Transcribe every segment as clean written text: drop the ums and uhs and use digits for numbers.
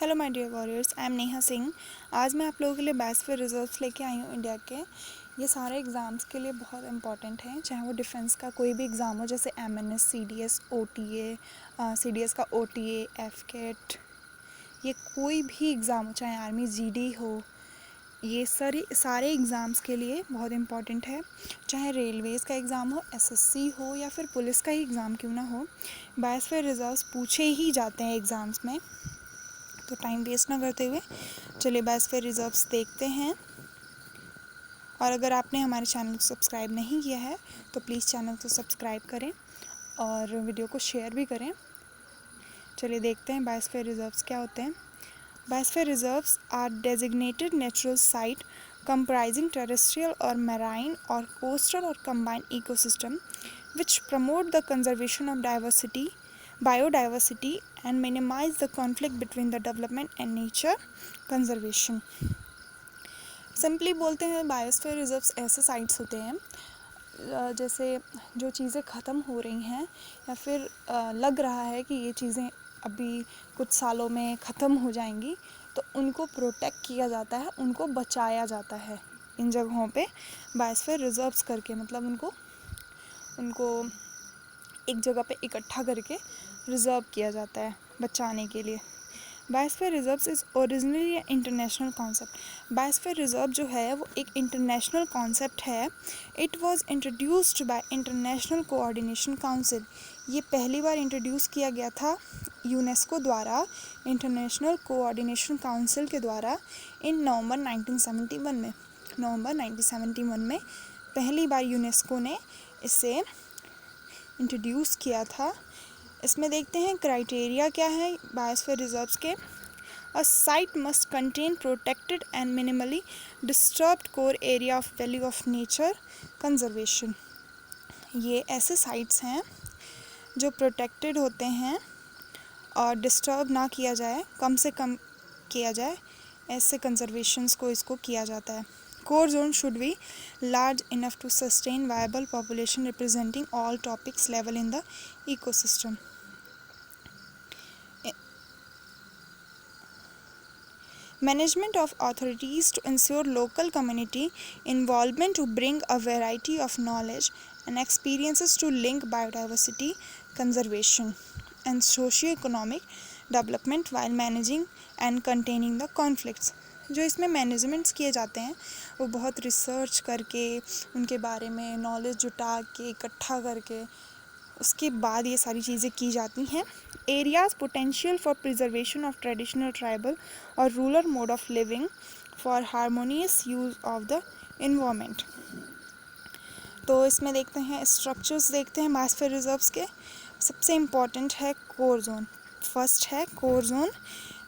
Hello my dear warriors, I am Neha Singh. आज मैं आप लोगों के लिए बेस्ट फिर रिजल्ट्स लेके आई हूँ इंडिया के। ये सारे एग्ज़ाम्स के लिए बहुत इंपॉर्टेंट हैं, चाहे वो डिफेंस का कोई भी एग्ज़ाम हो, जैसे एमएनएस, सीडीएस, ओटीए, सीडीएस का ओटीए, एफकेट, ये कोई भी एग्ज़ाम हो, चाहे आर्मी जीडी हो, ये सारे एग्ज़ाम्स के लिए बहुत इंपॉर्टेंट है। चाहे रेलवेज़ का एग्ज़ाम हो, एसएससी हो, या फिर पुलिस का ही एग्ज़ाम क्यों ना हो, बेस्ट फिर रिजल्ट्स पूछे ही जाते हैं एग्ज़ाम्स में। तो टाइम वेस्ट ना करते हुए चलिए बेस्ट फिर रिजल्ट्स देखते हैं। और अगर आपने हमारे चैनल को सब्सक्राइब नहीं किया है तो प्लीज़ चैनल को सब्सक्राइब करें और वीडियो को शेयर भी करें। चलिए देखते हैं बेस्ट फिर रिजर्व्स क्या होते हैं। Biosphere reserves are designated natural site comprising terrestrial or marine or coastal or combined ecosystem which promote the conservation of biodiversity and minimize the conflict between the development and nature conservation. Simply बोलते हैं biosphere reserves ऐसे sites होते हैं जैसे जो चीज़ें ख़त्म हो रही हैं या फिर लग रहा है कि ये चीज़ें अभी कुछ सालों में ख़त्म हो जाएंगी, तो उनको प्रोटेक्ट किया जाता है, उनको बचाया जाता है इन जगहों पे बायोस्फीयर रिजर्व्स करके। मतलब उनको उनको एक जगह पे इकट्ठा करके रिज़र्व किया जाता है बचाने के लिए। Biosphere reserves is originally international concept. Biosphere reserve जो है वो एक इंटरनेशनल कॉन्सेप्ट है। It was introduced by international coordination council. ये पहली बार इंट्रोड्यूस किया गया था यूनेस्को द्वारा, इंटरनेशनल कोऑर्डिनेशन काउंसिल के द्वारा, इन नवंबर 1971 में। नवंबर 1971 में पहली बार यूनेस्को ने इसे इंट्रोड्यूस किया था। इसमें देखते हैं क्राइटेरिया क्या है बायोस्फीयर रिजर्व्स के। A site must contain protected and minimally disturbed core area of value of nature conservation. ये ऐसे साइट्स हैं जो प्रोटेक्टेड होते हैं और डिस्टर्ब ना किया जाए, कम से कम किया जाए, ऐसे कंजर्वेशंस को इसको किया जाता है। Core zone should be large enough to sustain viable population representing all topics level in the ecosystem. Management of authorities to ensure local community involvement to bring a variety of knowledge and experiences to link biodiversity conservation and socio-economic development while managing and containing the conflicts. जो इसमें managements किए जाते हैं वो बहुत research करके, उनके बारे में नॉलेज जुटा के, इकट्ठा करके, उसके बाद ये सारी चीज़ें की जाती हैं। Areas potential for preservation of traditional tribal और rural mode of living for harmonious use of the environment. तो इसमें देखते हैं स्ट्रक्चर्स, देखते हैं बायोस्फीयर रिजर्व्स के। सबसे इम्पॉर्टेंट है कोर जोन। फर्स्ट है core zone.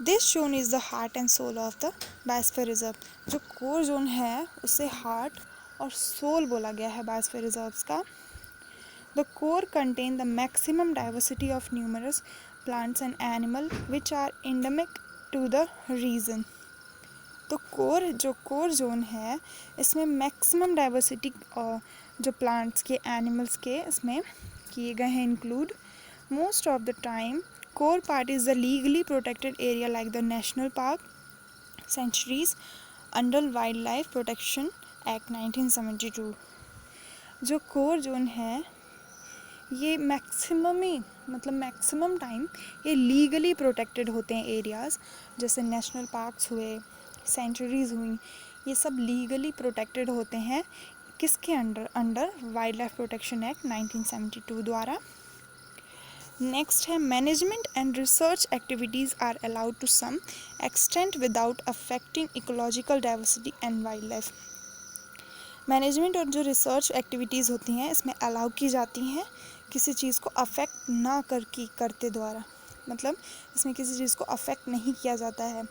This zone is the heart and soul of the biosphere reserve. जो कोर जोन है उसे हार्ट और सोल बोला गया है बायोस्फीयर रिजर्व्स का। The core contain the maximum diversity of numerous plants and animals which are endemic to the region. तो जो कोर जोन है इसमें मैक्सिमम डाइवर्सिटी जो प्लांट्स के, एनिमल्स के इसमें किए गए हैं include. Most of the time core part is the legally protected area like the national park, sanctuaries under wild life protection act 1972। जो कोर जोन है ये मैक्सिमम टाइम ये लीगली प्रोटेक्टेड होते हैं एरियाज़, जैसे नेशनल पार्क्स हुए, centuries हुई, ये सब लीगली प्रोटेक्टेड होते हैं। किसके under wild life protection act 1972 द्वारा। नेक्स्ट है management and research activities are allowed to some extent without affecting ecological diversity and wild life. Management और जो रिसर्च एक्टिविटीज़ होती हैं इसमें अलाउ की जाती हैं किसी चीज़ को अफेक्ट ना करते द्वारा, मतलब इसमें किसी चीज़ को अफेक्ट नहीं किया जाता है।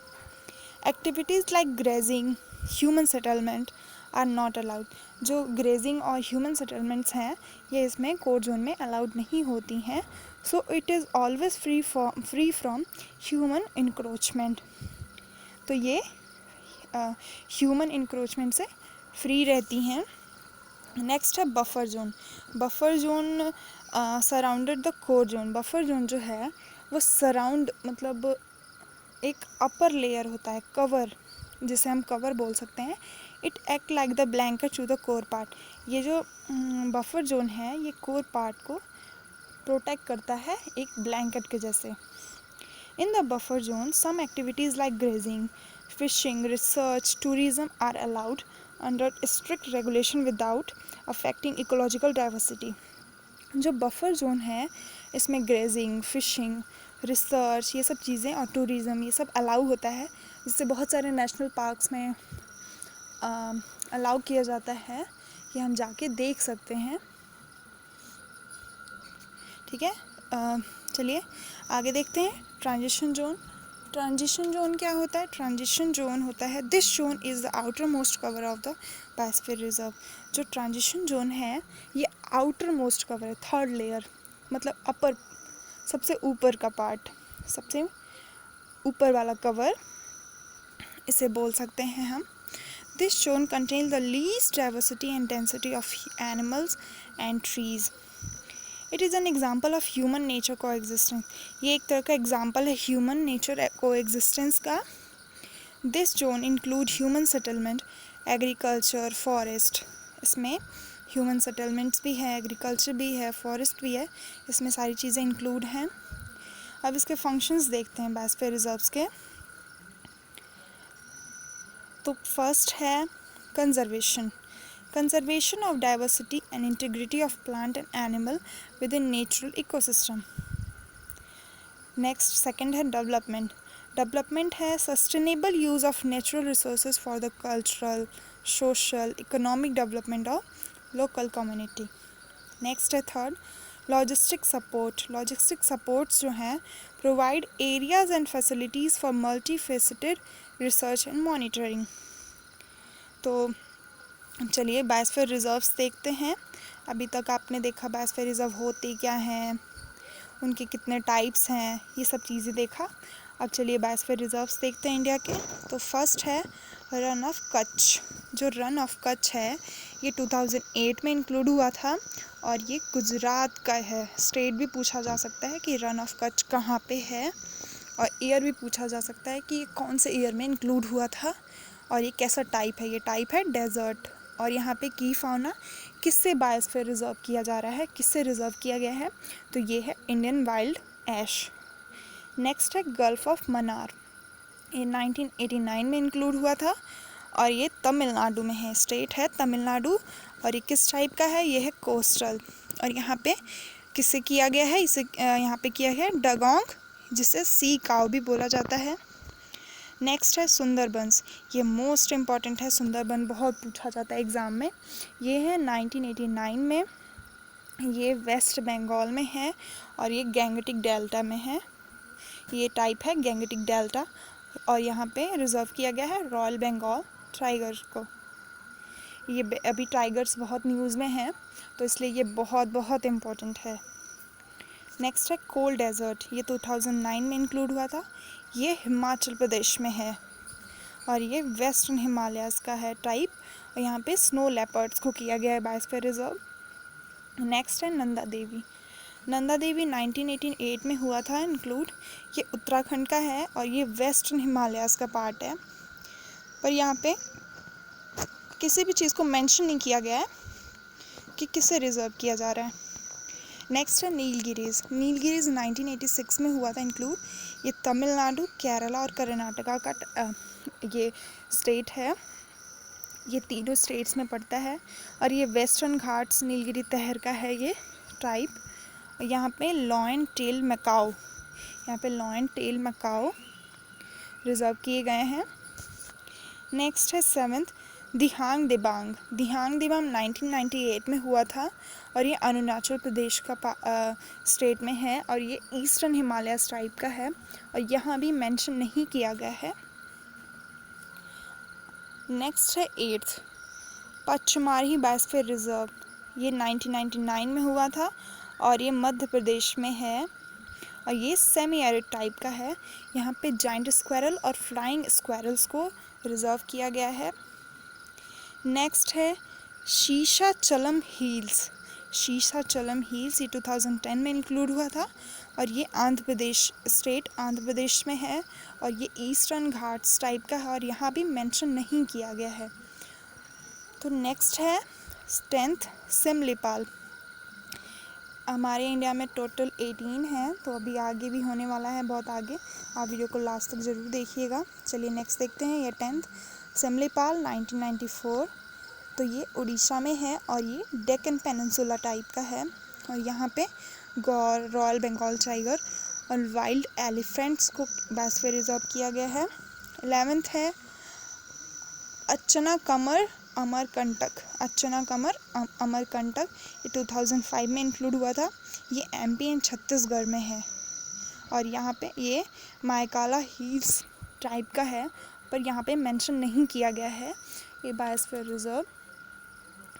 Activities like grazing, human settlement are not allowed. जो ग्रेजिंग और ह्यूमन सेटलमेंट्स हैं ये इसमें कोर जोन में अलाउड नहीं होती हैं। So it is always free from human encroachment. तो ये ह्यूमन इंक्रोचमेंट से फ्री रहती हैं। नेक्स्ट है buffer zone. Buffer zone surrounded the core zone. Buffer zone जो है वो सराउंड, मतलब एक अपर लेयर होता है, कवर, जिसे हम कवर बोल सकते हैं. It act like the blanket to the core part. ये जो बफर जोन है ये कोर पार्ट को प्रोटेक्ट करता है एक ब्लैंकेट के जैसे. In the buffer zone some activities like grazing, fishing, research, tourism are allowed under strict regulation without affecting ecological diversity. जो बफर जोन है इसमें ग्रेजिंग, फिशिंग, रिसर्च, ये सब चीज़ें और टूरिज़म ये सब अलाउ होता है, जिससे बहुत सारे नेशनल पार्क्स में अलाउ किया जाता है कि हम जाके देख सकते हैं. ठीक है, चलिए आगे देखते हैं. Transition zone. ट्रांजिशन जोन क्या होता है? ट्रांजिशन जोन होता है, this zone is the outer most cover of the biosphere reserve. जो ट्रांजिशन जोन है ये आउटर मोस्ट कवर है, थर्ड लेयर, मतलब अपर, सबसे ऊपर का पार्ट, सबसे ऊपर वाला कवर इसे बोल सकते हैं हम. This zone contain the least diversity and density of animals and trees. It is an example of human nature को एग्जिस्टेंस. ये एक तरह का एग्जाम्पल है ह्यूमन नेचर को एग्जिस्टेंस का. This zone include human settlement, agriculture, forest. इसमें human settlements भी है, एग्रीकल्चर भी है, फॉरेस्ट भी है, इसमें सारी चीज़ें इंक्लूड हैं. अब इसके फंक्शंस देखते हैं बायोस्फीयर रिजर्व्स के. तो फर्स्ट है conservation. Conservation of diversity and integrity of plant and animal within natural ecosystem. Next, second है development. Development है sustainable use of natural resources for the cultural, social, economic development of local community. Next है third, logistic support. Logistic supports जो हैं provide areas and facilities for multifaceted research and monitoring. तो चलिए biosphere reserves देखते हैं. अभी तक आपने देखा बायोस्फीयर रिजर्व होते क्या हैं, उनके कितने टाइप्स हैं, ये सब चीज़ें देखा. अब चलिए बायोस्फीयर रिजर्व्स देखते हैं इंडिया के. तो फर्स्ट है रन ऑफ कच्छ. जो रन ऑफ कच्छ है ये 2008 में इंक्लूड हुआ था और ये गुजरात का है. स्टेट भी पूछा जा सकता है कि रन ऑफ कच्छ कहाँ पे है, और ईयर भी पूछा जा सकता है कि ये कौन से ईयर में इंक्लूड हुआ था और ये कैसा टाइप है. ये टाइप है डेजर्ट. और यहाँ पे की फाउना किससे बायोस्फीयर रिजर्व किया जा रहा है, किससे रिजर्व किया गया है, तो ये है इंडियन वाइल्ड ऐश. नेक्स्ट है गल्फ ऑफ मन्नार. ये 1989 में इंक्लूड हुआ था और ये तमिलनाडु में है, स्टेट है तमिलनाडु. और ये किस टाइप का है? ये है कोस्टल. और यहाँ पे किससे किया गया है? इसे यहाँ पे किया गया है डगोंग, जिसे सी काऊ भी बोला जाता है. नेक्स्ट है सुंदरबंस. ये मोस्ट इम्पॉर्टेंट है, सुंदरबन बहुत पूछा जाता है एग्ज़ाम में. ये है 1989 में, ये वेस्ट बंगाल में है और ये गैंगटिक डेल्टा में है. ये टाइप है गैंगटिक डेल्टा और यहाँ पे रिज़र्व किया गया है रॉयल बंगाल टाइगर को. ये अभी टाइगर्स बहुत न्यूज़ में हैं तो इसलिए ये बहुत बहुत इम्पॉर्टेंट है. नेक्स्ट है कोल्ड डेजर्ट. ये 2009 में इंक्लूड हुआ था. ये हिमाचल प्रदेश में है और ये वेस्टर्न हिमालयाज़ का है टाइप. और यहाँ पे स्नो लेपर्ड्स को किया गया है बायोस्फीयर रिजर्व. नेक्स्ट है नंदा देवी. नंदा देवी 1988 में हुआ था इंक्लूड. ये उत्तराखंड का है और ये वेस्टर्न हिमालयाज़ का पार्ट है. पर यहाँ पे किसी भी चीज़ को मेंशन नहीं किया गया है कि किसे रिजर्व किया जा रहा है. नेक्स्ट है नीलगिरीज. नीलगिरीज 1986 में हुआ था इंक्लूड. ये तमिलनाडु, केरला और कर्नाटका का ये स्टेट है. ये तीनों स्टेट्स में पड़ता है और ये वेस्टर्न घाट्स नीलगिरी तहर का है ये टाइप. यहाँ पे लॉयन टेल मैकाऊ, यहाँ पे लॉयन टेल मैकाऊ रिजर्व किए गए हैं. नेक्स्ट है सेवन्थ दिहांग दिबांग. दिहांग दिबांग 1998 में हुआ था और ये अरुणाचल प्रदेश का स्टेट में है और ये ईस्टर्न हिमालयस टाइप का है और यहाँ भी मेंशन नहीं किया गया है. नेक्स्ट है एट्थ पचमारी बायोस्फीयर रिजर्व. ये 1999 में हुआ था और ये मध्य प्रदेश में है और ये सेमी एरिड टाइप का है. यहाँ पे जाइंट स्क्वायरल और फ्लाइंग स्क्वायरल्स को रिजर्व किया गया है. नेक्स्ट है शीशाचलम हिल्स. शीशाचलम हिल्स ये 2010 में इंक्लूड हुआ था और ये आंध्र प्रदेश स्टेट आंध्र प्रदेश में है और ये ईस्टर्न घाट्स टाइप का है और यहाँ भी मेंशन नहीं किया गया है। तो नेक्स्ट है 10th सिमलीपाल। हमारे इंडिया में टोटल 18 हैं, तो अभी आगे भी होने वाला है बहुत आगे, आप वीडियो को लास्ट तक ज़रूर देखिएगा। चलिए नेक्स्ट देखते हैं। ये 10th सिमलीपाल 1994, तो ये उड़ीसा में है और ये डेक्कन पेनिनसुला टाइप का है और यहाँ पे गौर, रॉयल बंगाल टाइगर और वाइल्ड एलिफेंट्स को बायोस्फीयर रिजर्व किया गया है। 11th है अच्चनाकमर अमरकंटक। अच्चनाकमर अमरकंटक, ये 2005 में इंक्लूड हुआ था। ये एमपी एंड छत्तीसगढ़ में है और यहाँ पे ये मायकाला हिल्स टाइप का है, पर यहाँ पे मेंशन नहीं किया गया है ये बायोस्फीयर रिजर्व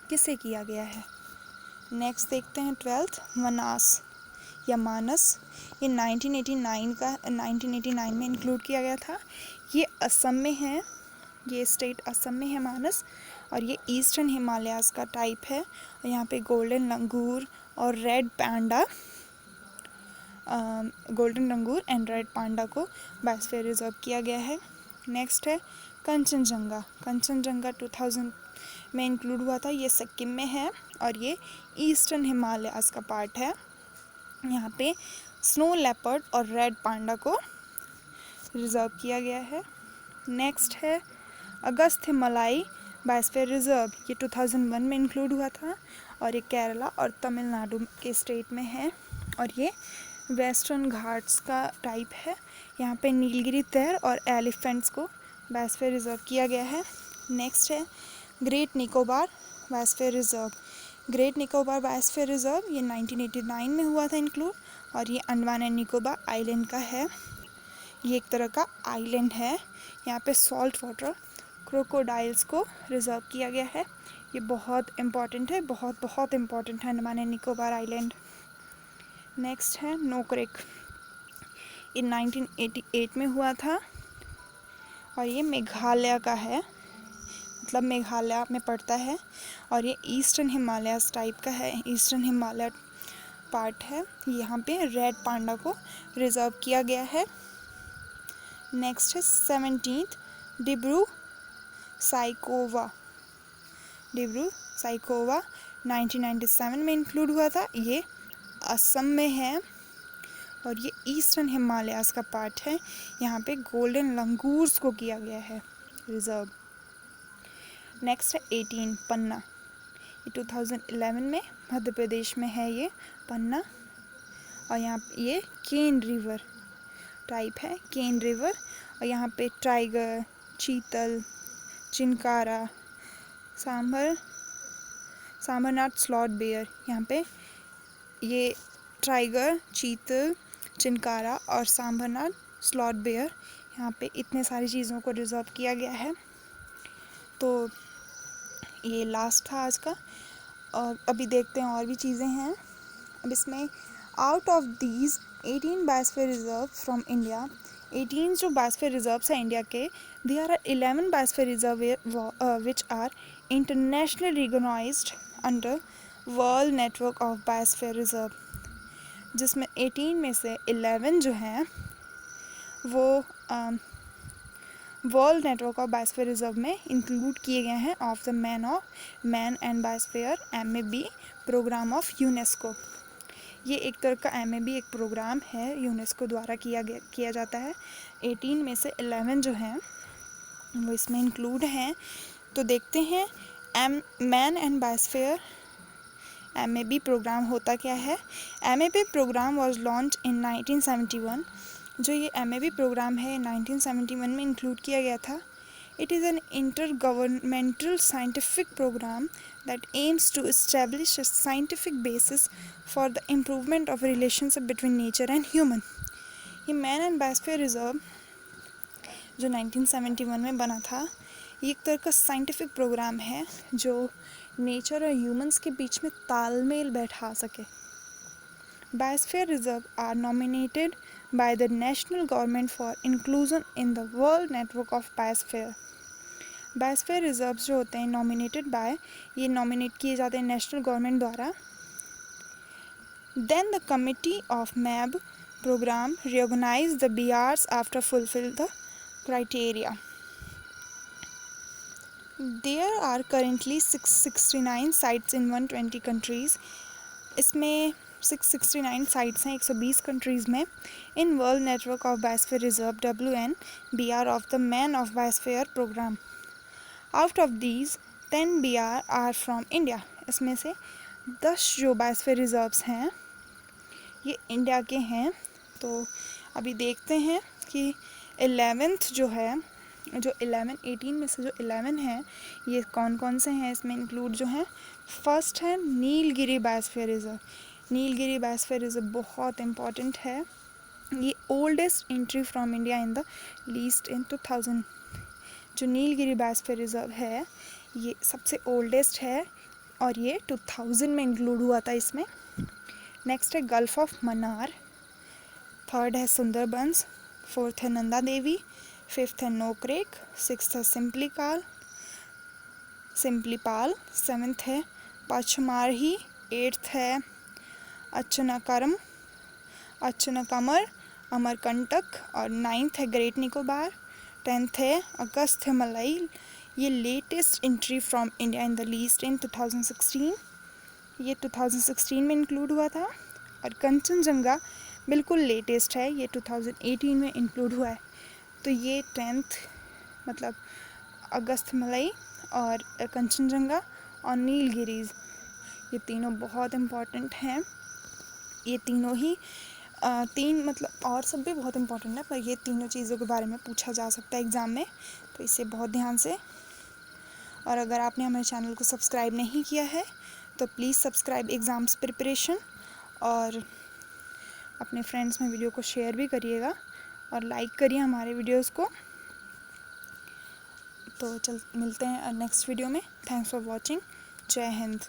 किसे किया गया है। नेक्स्ट देखते हैं 12th मनास या मानस। ये 1989 में इंक्लूड किया गया था। ये असम में है, ये स्टेट असम में है मानस और ये ईस्टर्न हिमालयाज़ का टाइप है और यहाँ पे गोल्डन लंगूर और red panda, golden langur and red panda को बायोस्फीयर रिजर्व किया गया है। नेक्स्ट है कंचनजंगा। कंचनजंगा 2000 में इंक्लूड हुआ था। ये सिक्किम में है और ये ईस्टर्न हिमालयाज़ का पार्ट है। यहाँ पे स्नो लेपर्ड और रेड पांडा को रिजर्व किया गया है। नेक्स्ट है अगस्त्यमलाई बायोस्फीयर रिजर्व। ये 2001 में इंक्लूड हुआ था और ये केरला और तमिलनाडु के स्टेट में है और ये वेस्टर्न घाट्स का टाइप है। यहाँ पे नीलगिरी तैर और एलिफेंट्स को बायोस्फीयर रिजर्व किया गया है। नेक्स्ट है great Nicobar biosphere reserve. Great Nicobar biosphere reserve ये 1989 में हुआ था इंक्लूड और ये अंडमान एंड निकोबार आइलैंड का है। ये एक तरह का आइलैंड है। यहाँ पे सॉल्ट वाटर क्रोकोडाइल्स को रिजर्व किया गया है। ये बहुत इम्पॉर्टेंट है, बहुत इम्पॉर्टेंट है Andaman and Nicobar island. Next है नोकरेक। ये 1988 में हुआ था और ये मेघालय का है, मतलब मेघालय में पड़ता है और ये ईस्टर्न हिमालयाज़ टाइप का है, ईस्टर्न हिमालय पार्ट है। यहाँ पे रेड पांडा को रिजर्व किया गया है। नेक्स्ट है 17th डिब्रू साइकोवा। डिब्रू साइकोवा 1997 में इंक्लूड हुआ था। ये असम में है और ये ईस्टर्न हिमालयाज़ का पार्ट है। यहाँ पे गोल्डन लंगूर्स को किया गया है रिजर्व। नेक्स्ट है 18 पन्ना। ये 2011 में मध्य प्रदेश में है ये पन्ना और यहाँ ये केन रिवर टाइप है, केन रिवर और यहाँ पे टाइगर, चीतल, चिनकारा, सांभरनाथ स्लॉथ बेयर, यहाँ पे ये टाइगर, चीतल, चिनकारा और सांभरनाथ स्लॉथ बेयर, यहाँ पे इतने सारी चीज़ों को रिजर्व किया गया है। तो ये लास्ट था आज का और अभी देखते हैं और भी चीज़ें हैं। अब इसमें out of these 18 biosphere reserve from India, 18 जो बायोस्फीयर रिजर्व्स हैं इंडिया के, there are 11 biosphere reserve which are international recognised under world network of biosphere reserve, जिसमें 18 में से 11 जो हैं वो world network of biosphere reserve में इंक्लूड किए गए हैं of the man and biosphere MAB programme of UNESCO. ये एक तरह का MAB एक प्रोग्राम है, यूनेस्को द्वारा किया जाता है। 18 में से 11 जो हैं वो इसमें इंक्लूड हैं। तो देखते हैं man and biosphere MAB programme होता क्या है। MAB programme was launched in 1971। जो ये MAB प्रोग्राम है 1971 में इंक्लूड किया गया था। It is an intergovernmental scientific programme that aims to establish a scientific basis for the improvement of relationship between nature and human। ये मैन एंड बायोस्फीयर रिजर्व जो 1971 में बना था, ये एक तरह का साइंटिफिक प्रोग्राम है जो नेचर और ह्यूमंस के बीच में तालमेल बैठा सके। Biosphere reserve are nominated by the national government for inclusion in the world network of biosphere। Biosphere reserves जो होते हैं नॉमिनेटेड बाय, ये नॉमिनेट किए जाते हैं नेशनल गवर्नमेंट द्वारा। देन द कमिटी ऑफ मैब program recognize the BRs after fulfill the criteria. There are currently 669 sites in 120 countries. इसमें 669 साइट्स हैं 120 कंट्रीज़ में. In world network of biosphere reserve WN BR of the man of biosphere programme. Out of these 10 BR are from India. इसमें से 10 जो biosphere reserves हैं ये India के हैं. तो अभी देखते हैं कि 11th जो है, जो 18 में से जो 11 हैं ये कौन कौन से हैं. इसमें इंक्लूड जो हैं, फर्स्ट है Nilgiri biosphere reserve. Nilgiri biosphere reserve बहुत इम्पॉर्टेंट है. ये oldest entry from India in the list in 2000. जो नीलगिरी बायोस्फीयर रिजर्व है ये सबसे ओल्डेस्ट है और ये 2000 में इंक्लूड हुआ था इसमें. नेक्स्ट है गल्फ ऑफ मन्नार. थर्ड है सुंदरबंस. फोर्थ है नंदा देवी. फिफ्थ है नोक्रेक. सिक्स्थ है सिम्पलीपाल. सेवन्थ है पचमारही. एट्थ है अच्छनाकमर अमरकंटक. और नाइन्थ है ग्रेट निकोबार. 10th है अगस्त्य मलाई. ये latest entry from India in the list in 2016. ये 2016 में इंक्लूड हुआ था. और कंचनजंगा बिल्कुल लेटेस्ट है, ये 2018 में इंक्लूड हुआ है. तो ये 10th मतलब अगस्त्य मलाई और कंचनजंगा और नीलगिरीज ये तीनों बहुत इम्पॉर्टेंट हैं. ये तीनों ही तीन मतलब और सब भी बहुत इम्पॉर्टेंट है, पर ये तीनों चीज़ों के बारे में पूछा जा सकता है एग्ज़ाम में, तो इसे बहुत ध्यान से. और अगर आपने हमारे चैनल को सब्सक्राइब नहीं किया है तो प्लीज़ सब्सक्राइब एग्ज़ाम्स प्रिपरेशन. और अपने फ्रेंड्स में वीडियो को शेयर भी करिएगा और लाइक करिए हमारे वीडियोस को. तो मिलते हैं नेक्स्ट वीडियो में. Thanks for watching. जय हिंद.